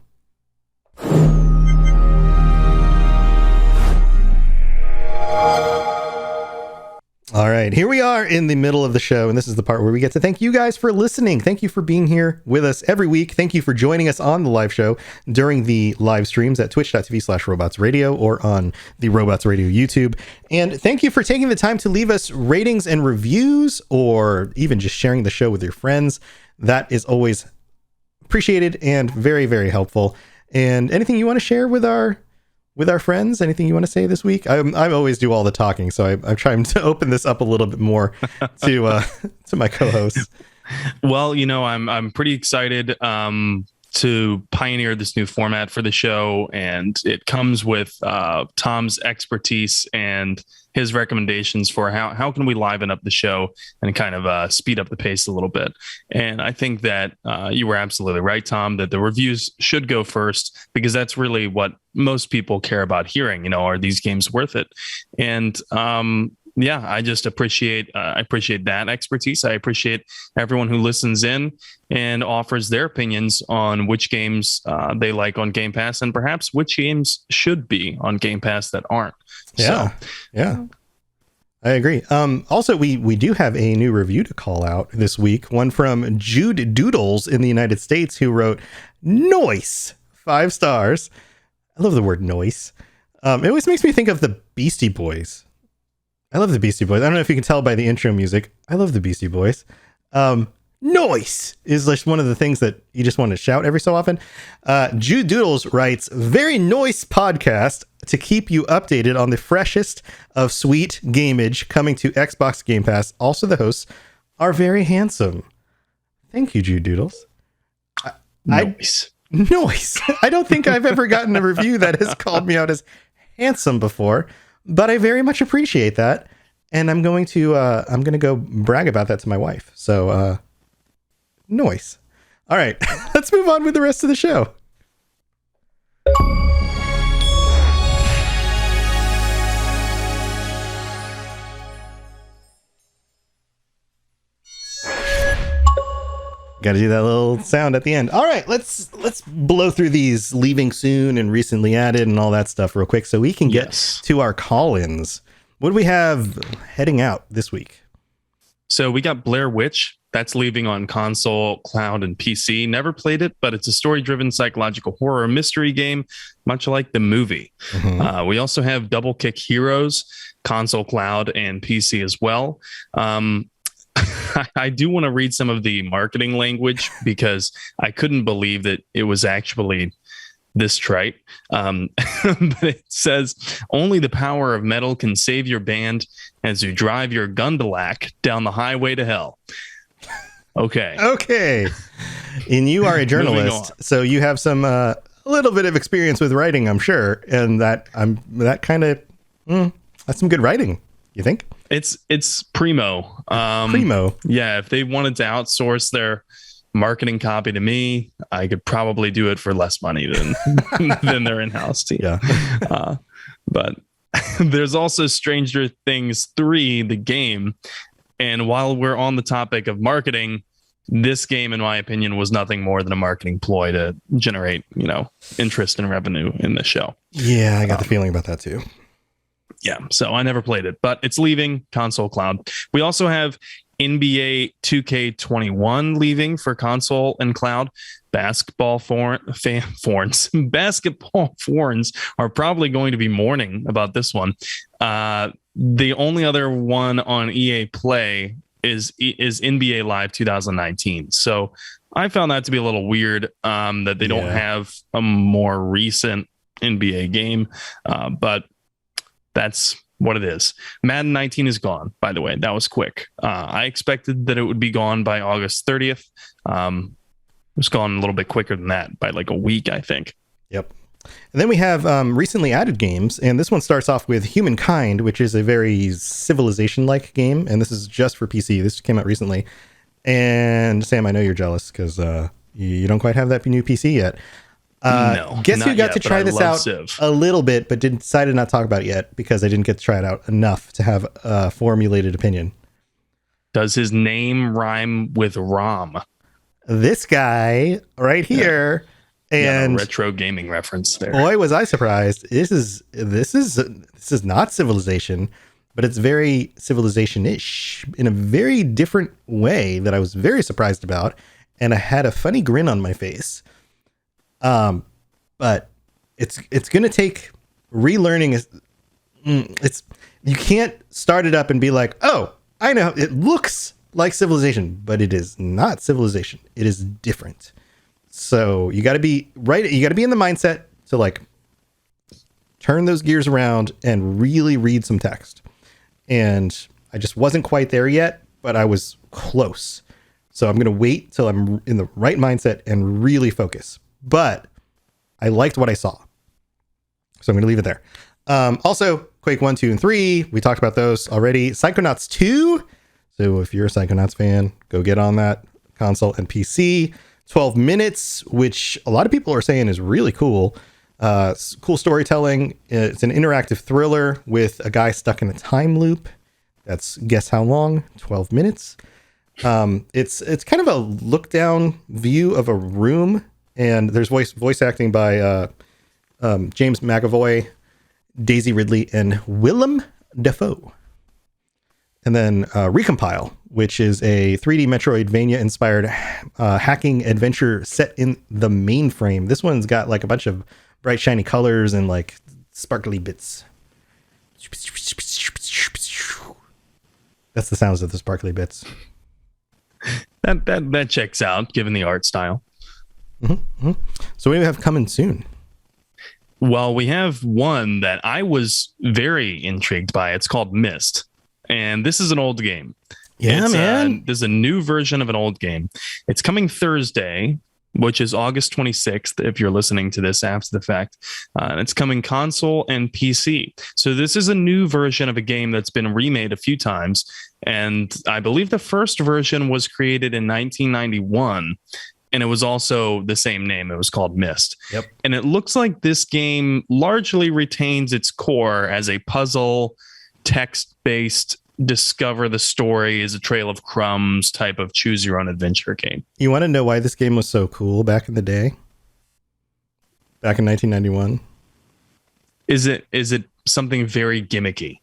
All right, here we are in the middle of the show, and this is the part where we get to thank you guys for listening. Thank you for being here with us every week. Thank you for joining us on the live show during the live streams at twitch.tv/robotsradio or on the Robots Radio YouTube. And thank you for taking the time to leave us ratings and reviews, or even just sharing the show with your friends. That is always appreciated and very, very helpful. And anything you want to share with our friends? Anything you want to say this week? I always do all the talking, so I'm trying to open this up a little bit more to my co-hosts. Well, I'm pretty excited to pioneer this new format for the show, and it comes with Tom's expertise and his recommendations for how can we liven up the show and kind of speed up the pace a little bit. And I think that you were absolutely right, Tom, that the reviews should go first, because that's really what most people care about hearing. Are these games worth it? And I just appreciate that expertise. I appreciate everyone who listens in and offers their opinions on which games they like on Game Pass, and perhaps which games should be on Game Pass that aren't. Yeah. I agree. Also, we do have a new review to call out this week. One from Jude Doodles in the United States, who wrote, "Noise, 5 stars." I love the word noise. It always makes me think of the Beastie Boys. I love the Beastie Boys. I don't know if you can tell by the intro music. I love the Beastie Boys. Noise is like one of the things that you just want to shout every so often. Jude Doodles writes, "Very nice podcast to keep you updated on the freshest of sweet gameage coming to Xbox Game Pass. Also, the hosts are very handsome." Thank you, Jude Doodles. Nice. Noise. I don't think I've ever gotten a review that has called me out as handsome before, but I very much appreciate that. And I'm going to go brag about that to my wife. So, noise. All right, let's move on with the rest of the show. Got to do that little sound at the end. All right, let's blow through these leaving soon and recently added and all that stuff real quick so we can get to our call-ins. What do we have heading out this week? So we got Blair Witch. That's leaving on console, cloud, and PC. Never played it, but it's a story-driven psychological horror mystery game, much like the movie. Mm-hmm. We also have Double Kick Heroes, console, cloud, and PC as well. I do want to read some of the marketing language because I couldn't believe that it was actually this trite. But it says, "Only the power of metal can save your band as you drive your Gundalak down the highway to hell." Okay. And you are a journalist, so you have some a little bit of experience with writing, I'm sure, and that's some good writing. You think? It's primo. Primo. Yeah, if they wanted to outsource their marketing copy to me, I could probably do it for less money than than their in-house team. Yeah. But there's also Stranger Things 3, the game. And while we're on the topic of marketing, this game, in my opinion, was nothing more than a marketing ploy to generate, interest and revenue in the show. Yeah, I got the feeling about that too. Yeah, so I never played it, but it's leaving console cloud. We also have NBA 2K21 leaving for console and cloud. Basketball fans are probably going to be mourning about this one. The only other one on EA Play is NBA Live 2019. So I found that to be a little weird that they don't have a more recent NBA game, but that's what it is. Madden 19 is gone, by the way. That was quick. I expected that it would be gone by August 30th. It was gone a little bit quicker than that, by like a week, I think. Yep. And then we have recently added games, and this one starts off with Humankind, which is a very Civilization-like game, and this is just for PC. This came out recently. And Sam, I know you're jealous because you don't quite have that new PC yet. No, guess who got to try this out Civ a little bit, but decided not to talk about it yet because I didn't get to try it out enough to have a formulated opinion. Does his name rhyme with Rom? This guy right here. And retro gaming reference there. Boy, was I surprised. This is not Civilization, but it's very Civilization-ish in a very different way that I was very surprised about, and I had a funny grin on my face. But it's going to take relearning. You can't start it up and be like, oh, I know it looks like Civilization, but it is not Civilization. It is different. So you got to be right. You got to be in the mindset to like turn those gears around and really read some text. And I just wasn't quite there yet, but I was close. So I'm going to wait till I'm in the right mindset and really focus. But I liked what I saw. So I'm going to leave it there. Also, Quake 1, 2, and 3. We talked about those already. Psychonauts 2. So if you're a Psychonauts fan, go get on that console and PC. 12 minutes, which a lot of people are saying is really cool. Cool storytelling. It's an interactive thriller with a guy stuck in a time loop. That's guess how long? 12 minutes. It's kind of a look down view of a room, and there's voice acting by James McAvoy, Daisy Ridley, and Willem Dafoe. And then Recompile, which is a 3D Metroidvania-inspired hacking adventure set in the mainframe. This one's got like a bunch of bright, shiny colors and like sparkly bits. That's the sounds of the sparkly bits. That checks out, given the art style. Mm-hmm. So what do we have coming soon? Well, we have one that I was very intrigued by. It's called Myst. And this is an old game. Yeah, man. There's a new version of an old game. It's coming Thursday, which is August 26th, if you're listening to this after the fact. And it's coming console and PC. So this is a new version of a game that's been remade a few times. And I believe the first version was created in 1991. And it was also the same name. It was called Myst. Yep. And it looks like this game largely retains its core as a puzzle, text-based, discover the story is a trail of crumbs type of choose your own adventure game. You want to know why this game was so cool back in the day? Back in 1991? Is it something very gimmicky?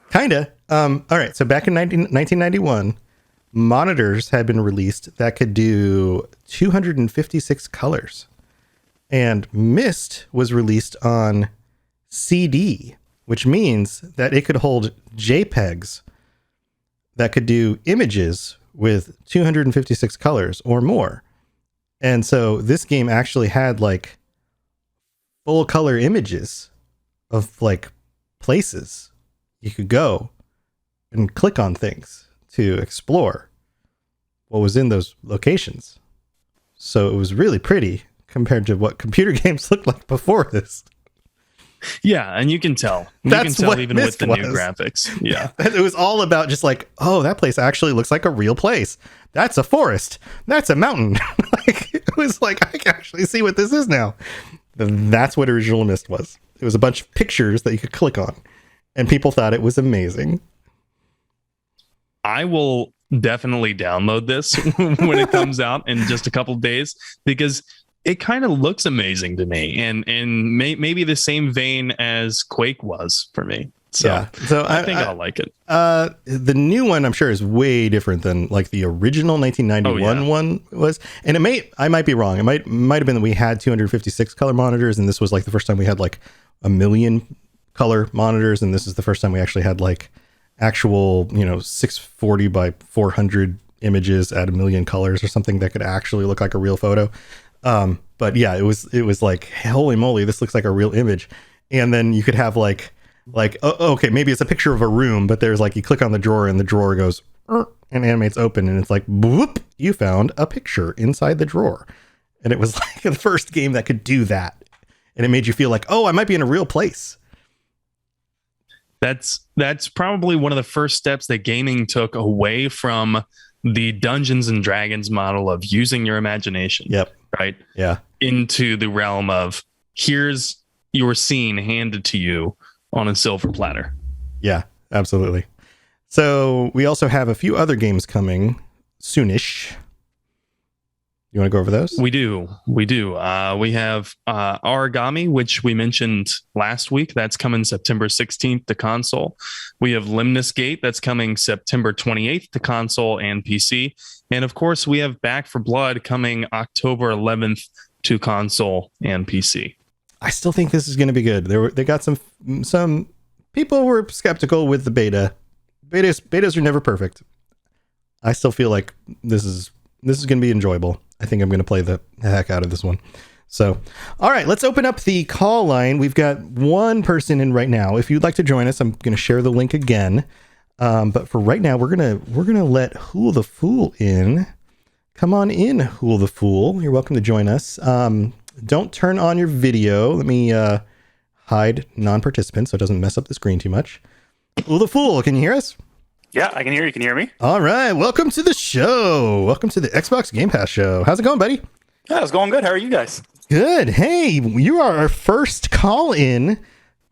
Kinda. All right. So back in 1991, monitors had been released that could do 256 colors. And Myst was released on CD, which means that it could hold JPEGs that could do images with 256 colors or more. And so this game actually had like full color images of like places you could go and click on things to explore what was in those locations. So it was really pretty compared to what computer games looked like before this. Yeah, and you can tell. That's you can what tell even Myst with the new was. graphics. Yeah. It was all about just like, oh, that place actually looks like a real place. That's a forest. That's a mountain. Like, it was like, I can actually see what this is now. That's what original Myst was. It was a bunch of pictures that you could click on, and people thought it was amazing. I will definitely download this when it comes out in just a couple of days, because it kind of looks amazing to me, and maybe the same vein as Quake was for me. So, yeah. So I think I'll like it. The new one, I'm sure, is way different than like the original 1991 one was. And I might be wrong. It might have been that we had 256 color monitors, and this was like the first time we had like a million color monitors, and this is the first time we actually had like actual, 640 by 400 images at a million colors or something that could actually look like a real photo. But yeah, it was like, holy moly, this looks like a real image. And then you could have like, oh, okay, maybe it's a picture of a room, but there's like, you click on the drawer and the drawer goes and animates open, and it's like, whoop, you found a picture inside the drawer. And it was like the first game that could do that. And it made you feel like, oh, I might be in a real place. That's probably one of the first steps that gaming took away from the Dungeons and Dragons model of using your imagination. Yep. Right. Yeah. Into the realm of, here's your scene handed to you on a silver platter. Yeah, absolutely. So we also have a few other games coming soonish. You want to go over those? We do. We have Origami, which we mentioned last week. That's coming September 16th to console. We have Limnus Gate. That's coming September 28th to console and PC. And of course, we have Back for Blood coming October 11th to console and PC. I still think this is going to be good. They got some people were skeptical with the beta. Betas are never perfect. I still feel like this is going to be enjoyable. I think I'm going to play the heck out of this one. So, all right, let's open up the call line. We've got one person in right now. If you'd like to join us, I'm going to share the link again. But for right now, we're gonna let Hool the Fool in. Come on in, Hool the Fool. You're welcome to join us. Don't turn on your video. Let me hide non-participants so it doesn't mess up the screen too much. Hool the Fool, can you hear us? Yeah, I can hear you. Can you hear me? All right. Welcome to the show. Welcome to the Xbox Game Pass show. How's it going, buddy? Yeah, it's going good. How are you guys? Good. Hey, you are our first call-in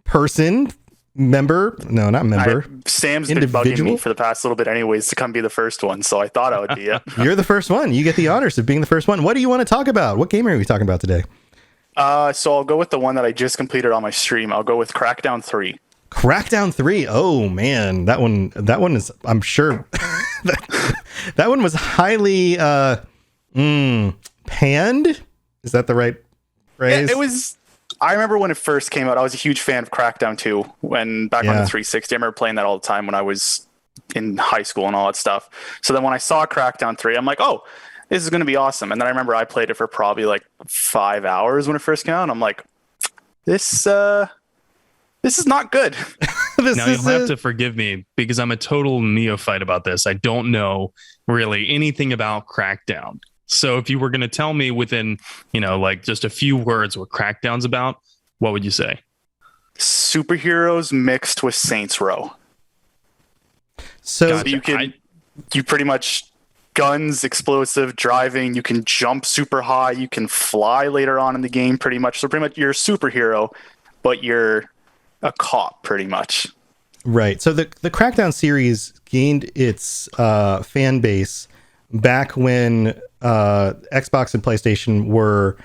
person, member. No, not member. Sam's been bugging me for the past little bit anyways to come be the first one, so I thought I would be it. You're the first one. You get the honors of being the first one. What do you want to talk about? What game are we talking about today? So I'll go with the one that I just completed on my stream. I'll go with Crackdown 3. Crackdown 3. Oh man, that one is, I'm sure that one was highly panned. Is that the right phrase? Yeah, it was. I remember when it first came out, I was a huge fan of Crackdown 2 back on the 360. I remember playing that all the time when I was in high school and all that stuff. So then when I saw Crackdown 3, I'm like, oh, this is going to be awesome. And then I remember I played it for probably like 5 hours when it first came out. And I'm like, this is not good. Now you'll have to forgive me because I'm a total neophyte about this. I don't know really anything about Crackdown. So if you were going to tell me within, like just a few words what Crackdown's about, what would you say? Superheroes mixed with Saints Row. So gotcha. You pretty much guns, explosive, driving. You can jump super high. You can fly later on in the game pretty much. So pretty much you're a superhero, but you're a cop pretty much. Right. So the Crackdown series gained its fan base back when Xbox and PlayStation were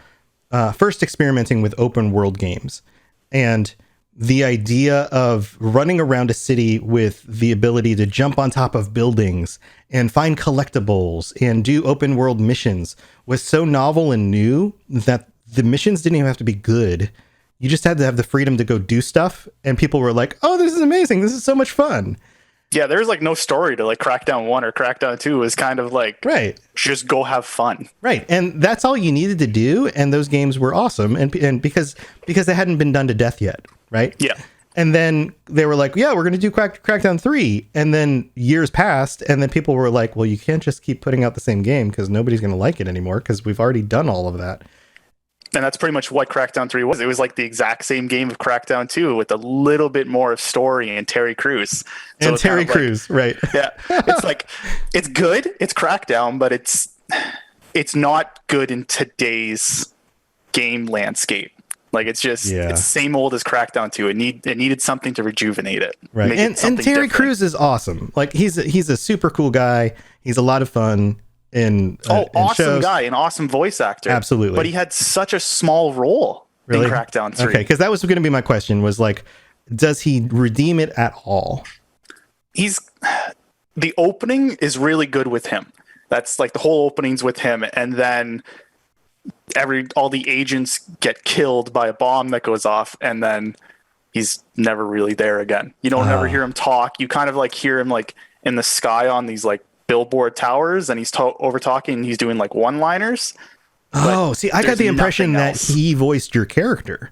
first experimenting with open world games. And the idea of running around a city with the ability to jump on top of buildings and find collectibles and do open world missions was so novel and new that the missions didn't even have to be good. You just had to have the freedom to go do stuff. And people were like, oh, this is amazing. This is so much fun. Yeah, there's like no story to like Crackdown 1 or Crackdown 2. Is kind of like, right, just go have fun. Right. And that's all you needed to do. And those games were awesome. And because they hadn't been done to death yet. Right. Yeah. And then they were like, yeah, we're going to do Crackdown 3. And then years passed. And then people were like, well, you can't just keep putting out the same game because nobody's going to like it anymore because we've already done all of that. And that's pretty much what Crackdown 3 was. It was like the exact same game of Crackdown 2 with a little bit more of story and Terry Crews. So and Terry Crews, right. Yeah. It's like, it's good. It's Crackdown, but it's not good in today's game landscape. Like, it's just, it's same old as Crackdown 2. It needed something to rejuvenate it. Right. And Terry Crews is awesome. Like, he's a super cool guy. He's a lot of fun. Awesome shows. Guy, an awesome voice actor. Absolutely. But he had such a small role in Crackdown 3. Okay, because that was going to be my question, was like, does he redeem it at all? The opening is really good with him. That's like the whole opening's with him, and then all the agents get killed by a bomb that goes off, and then he's never really there again. You don't ever hear him talk. You kind of like hear him like in the sky on these like billboard towers, and he's over talking, and he's doing like one-liners. Oh, see, I got the impression that he voiced your character.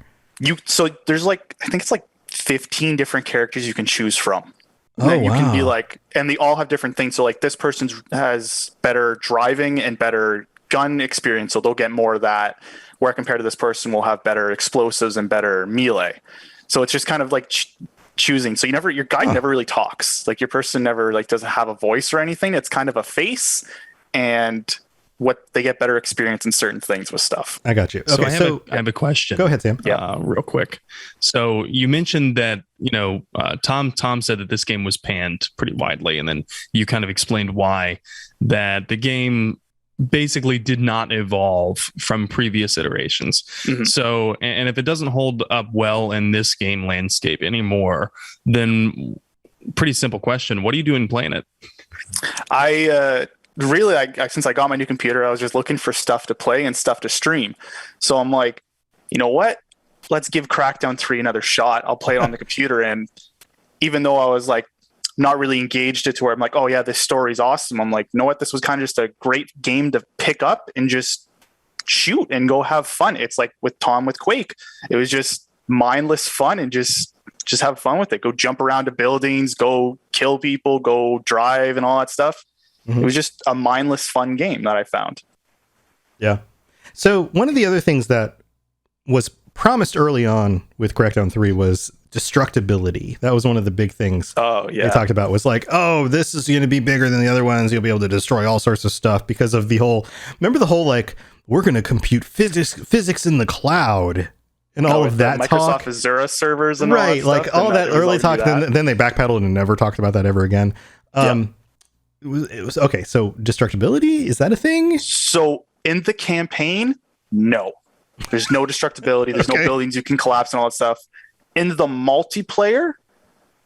So there's like, I think it's like 15 different characters you can choose from. And you can be like, and they all have different things. So like this person has better driving and better gun experience, so they'll get more of that, where compared to this person will have better explosives and better melee. So it's just kind of like choosing. So your guy never really talks. Like your person never like doesn't have a voice or anything. It's kind of a face, and what they get better experience in certain things with stuff. I got you. Okay, so I have a question. Go ahead, Sam. Real quick. So you mentioned that, Tom said that this game was panned pretty widely, and then you kind of explained why, that the game basically did not evolve from previous iterations. Mm-hmm. So, and if it doesn't hold up well in this game landscape anymore, then pretty simple question: what are you doing playing it? Really, since I got my new computer, I was just looking for stuff to play and stuff to stream. So I'm like, you know what? Let's give Crackdown 3 another shot. I'll play it on the computer. And even though I was like not really engaged it to where I'm like, oh yeah, this story's awesome, I'm like, you know what? This was kind of just a great game to pick up and just shoot and go have fun. It's like with Quake. It was just mindless fun and just have fun with it. Go jump around to buildings, go kill people, go drive and all that stuff. Mm-hmm. It was just a mindless, fun game that I found. Yeah. So one of the other things that was promised early on with Crackdown 3 was destructibility. That was one of the big things they talked about, was like, oh, this is going to be bigger than the other ones. You'll be able to destroy all sorts of stuff because of remember the whole, like, we're going to compute physics in the cloud and all of that Microsoft talk. Azure servers and all that stuff. Like all that early talk. Then they backpedaled and never talked about that ever again. It was okay. So destructibility, is that a thing? So in the campaign, no, there's no destructibility. There's no buildings you can collapse and all that stuff. In the multiplayer,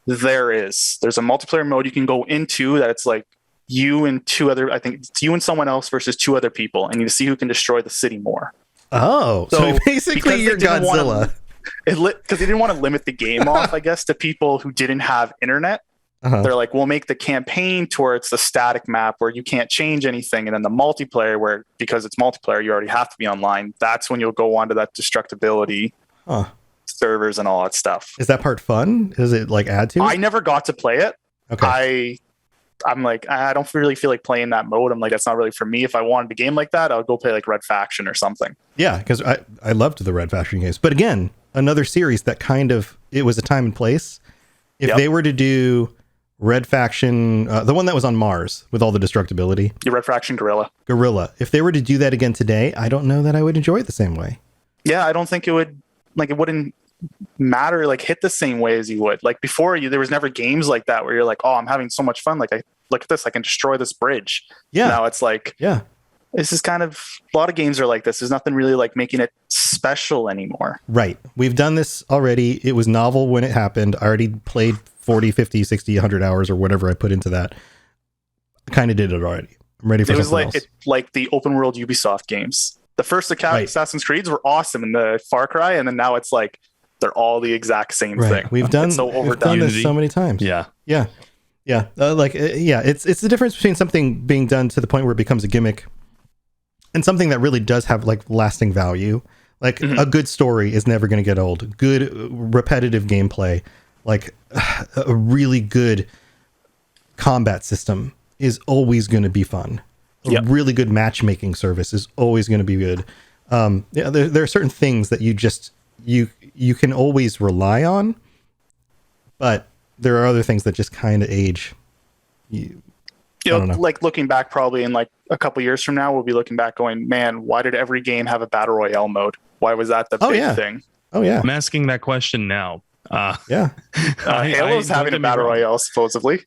there's a multiplayer mode you can go into that it's like you and I think it's you and someone else versus 2 other people, and you see who can destroy the city more. Oh, so basically you're Godzilla. Because they didn't want to limit the game off, I guess, to people who didn't have internet. Uh-huh. They're like, we'll make the campaign towards the static map where you can't change anything. And then the multiplayer, where because it's multiplayer, you already have to be online. That's when you'll go onto that destructibility servers and all that stuff. Is that part fun? Does it like add to it? I never got to play it. Okay. I'm like, I don't really feel like playing that mode. I'm like, that's not really for me. If I wanted a game like that, I would go play like Red Faction or something. Yeah, because I loved the Red Faction games. But again, another series that it was a time and place. If they were to do Red Faction, the one that was on Mars with all the destructibility. The Red Faction Guerrilla. If they were to do that again today, I don't know that I would enjoy it the same way. Yeah, I don't think it would, like, it wouldn't matter, like, hit the same way as you would. Like, before there was never games like that where you're like, oh, I'm having so much fun. Like, look at this, I can destroy this bridge. Yeah. Now it's like, this is kind of, a lot of games are like this. There's nothing really like making it special anymore. Right. We've done this already. It was novel when it happened. I already played 40, 50, 60, 100 hours or whatever I put into that. I kind of did it already. I'm ready for something else. It was like the open world Ubisoft games. The first Assassin's Creeds were awesome in the Far Cry, and then now it's like they're all the exact same thing. We've done this so many times. Yeah. It's the difference between something being done to the point where it becomes a gimmick and something that really does have like lasting value. Like a good story is never going to get old. Good repetitive gameplay, like a really good combat system is always going to be fun. A really good matchmaking service is always going to be good. Yeah, there are certain things that you can always rely on, but there are other things that just kind of age. I don't know. Like looking back, probably in like a couple years from now, we'll be looking back going, man, why did every game have a battle royale mode? Why was that the big thing? Oh yeah. I'm asking that question now. Yeah. Halo's having a battle royale, supposedly.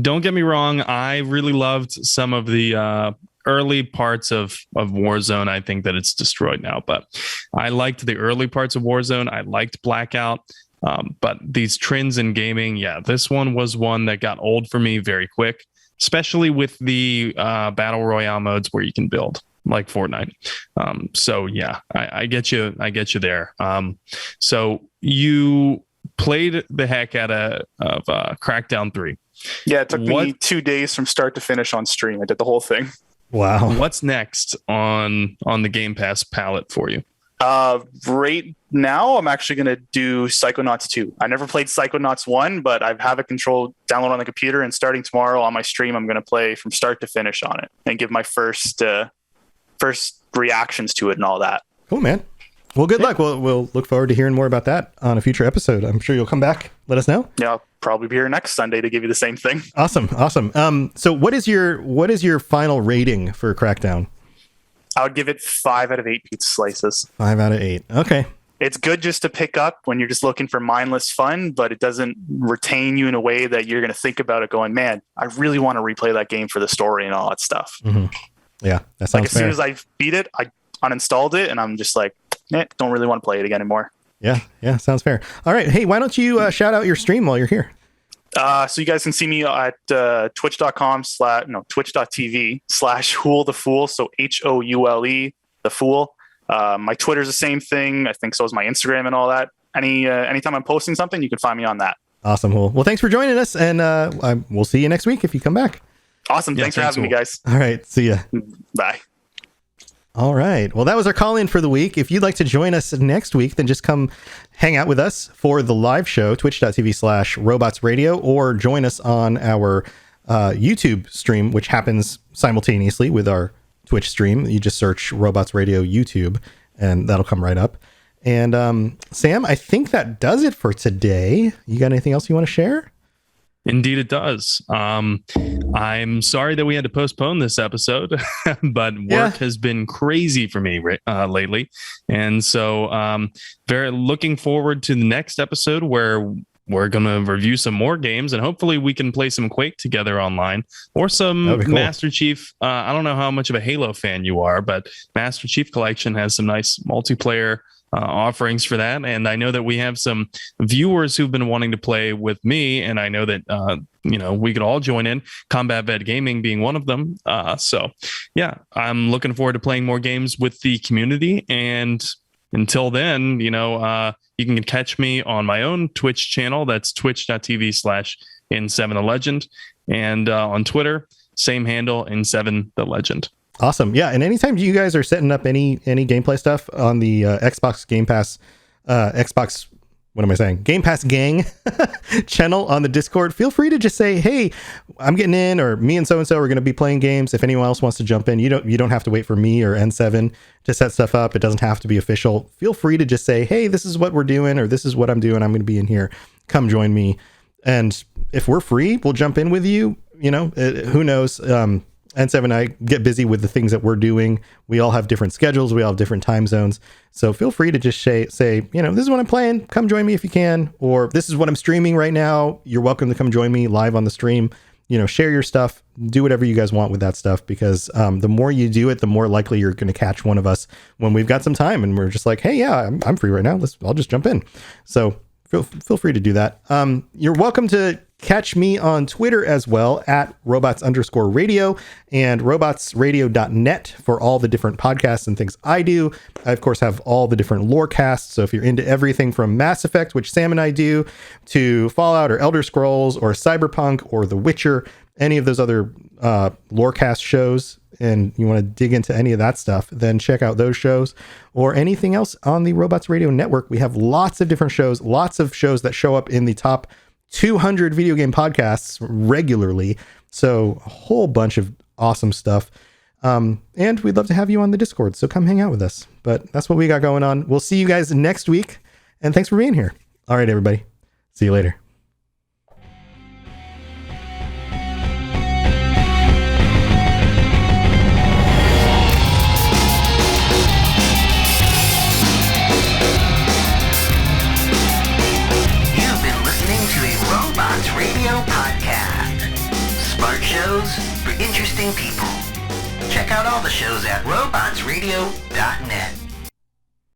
Don't get me wrong. I really loved some of the early parts of Warzone. I think that it's destroyed now, but I liked the early parts of Warzone. I liked Blackout. But these trends in gaming, this one was one that got old for me very quick, especially with the battle royale modes where you can build like Fortnite. So yeah, I get you. I get you there. So you played the heck out of Crackdown 3. Yeah, it took me 2 days from start to finish on stream. I did the whole thing. Wow. What's next on the Game Pass palette for you? Right now, I'm actually going to do Psychonauts 2. I never played Psychonauts 1, but I have a control download on the computer, and starting tomorrow on my stream, I'm going to play from start to finish on it and give my first reactions to it and all that. Cool, man. Well, good luck. We'll look forward to hearing more about that on a future episode. I'm sure you'll come back. Let us know. Yeah, I'll probably be here next Sunday to give you the same thing. Awesome. So what is your final rating for Crackdown? I would give it 5 out of 8 pizza slices. 5 out of 8. Okay. It's good just to pick up when you're just looking for mindless fun, but it doesn't retain you in a way that you're going to think about it going, man, I really want to replay that game for the story and all that stuff. Mm-hmm. Yeah, that sounds like as soon as I beat it, I uninstalled it and I'm just like, don't really want to play it again anymore. Yeah, sounds fair. All right. Hey, why don't you shout out your stream while you're here? So you guys can see me at twitch.tv/Hoole the Fool. So HOULE the Fool. My Twitter's the same thing. I think so is my Instagram and all that. Anytime I'm posting something, you can find me on that. Awesome, Hoole. Well, thanks for joining us, and we'll see you next week if you come back. Awesome. Thanks for having me, guys. All right. See ya. Bye. All right. Well, that was our call-in for the week. If you'd like to join us next week, then just come hang out with us for the live show, twitch.tv/robotsradio, or join us on our YouTube stream, which happens simultaneously with our Twitch stream. You just search Robots Radio YouTube, and that'll come right up. And Sam, I think that does it for today. You got anything else you want to share? Indeed, it does. I'm sorry that we had to postpone this episode, but work has been crazy for me lately. And so very looking forward to the next episode where we're going to review some more games, and hopefully we can play some Quake together online or some cool. Master Chief. I don't know how much of a Halo fan you are, but Master Chief Collection has some nice multiplayer offerings for that, and I know that we have some viewers who've been wanting to play with me, and I know that we could all join in, Combat Vet Gaming being one of them. So yeah, I'm looking forward to playing more games with the community, and until then, you can catch me on my own Twitch channel. That's twitch.tv/N7TheLegend, and on Twitter, same handle, N7TheLegend. Awesome. Yeah. And anytime you guys are setting up any gameplay stuff on the Xbox Game Pass, Game Pass Gang channel on the Discord, feel free to just say, hey, I'm getting in, or me and so-and-so are going to be playing games. If anyone else wants to jump in, you don't have to wait for me or N7 to set stuff up. It doesn't have to be official. Feel free to just say, hey, this is what we're doing, or this is what I'm doing. I'm going to be in here. Come join me. And if we're free, we'll jump in with you. Who knows? N7 and I get busy with the things that we're doing. We all have different schedules. We all have different time zones. So feel free to just say, this is what I'm playing. Come join me if you can. Or this is what I'm streaming right now. You're welcome to come join me live on the stream. Share your stuff. Do whatever you guys want with that stuff, because the more you do it, the more likely you're going to catch one of us when we've got some time and we're just like, hey, yeah, I'm free right now. I'll just jump in. So feel free to do that. You're welcome to catch me on Twitter as well at robots_radio and robotsradio.net for all the different podcasts and things I do. I, of course, have all the different lore casts. So if you're into everything from Mass Effect, which Sam and I do, to Fallout or Elder Scrolls or Cyberpunk or The Witcher, any of those other lorecast shows, and you want to dig into any of that stuff, then check out those shows or anything else on the Robots Radio Network. We have lots of different shows, lots of shows that show up in the top 200 video game podcasts regularly. So a whole bunch of awesome stuff. And we'd love to have you on the Discord, so come hang out with us. But that's what we got going on. We'll see you guys next week, and thanks for being here. All right, everybody. See you later. You've been listening to a Robots Radio podcast. Smart shows for interesting people. Check out all the shows at robotsradio.net.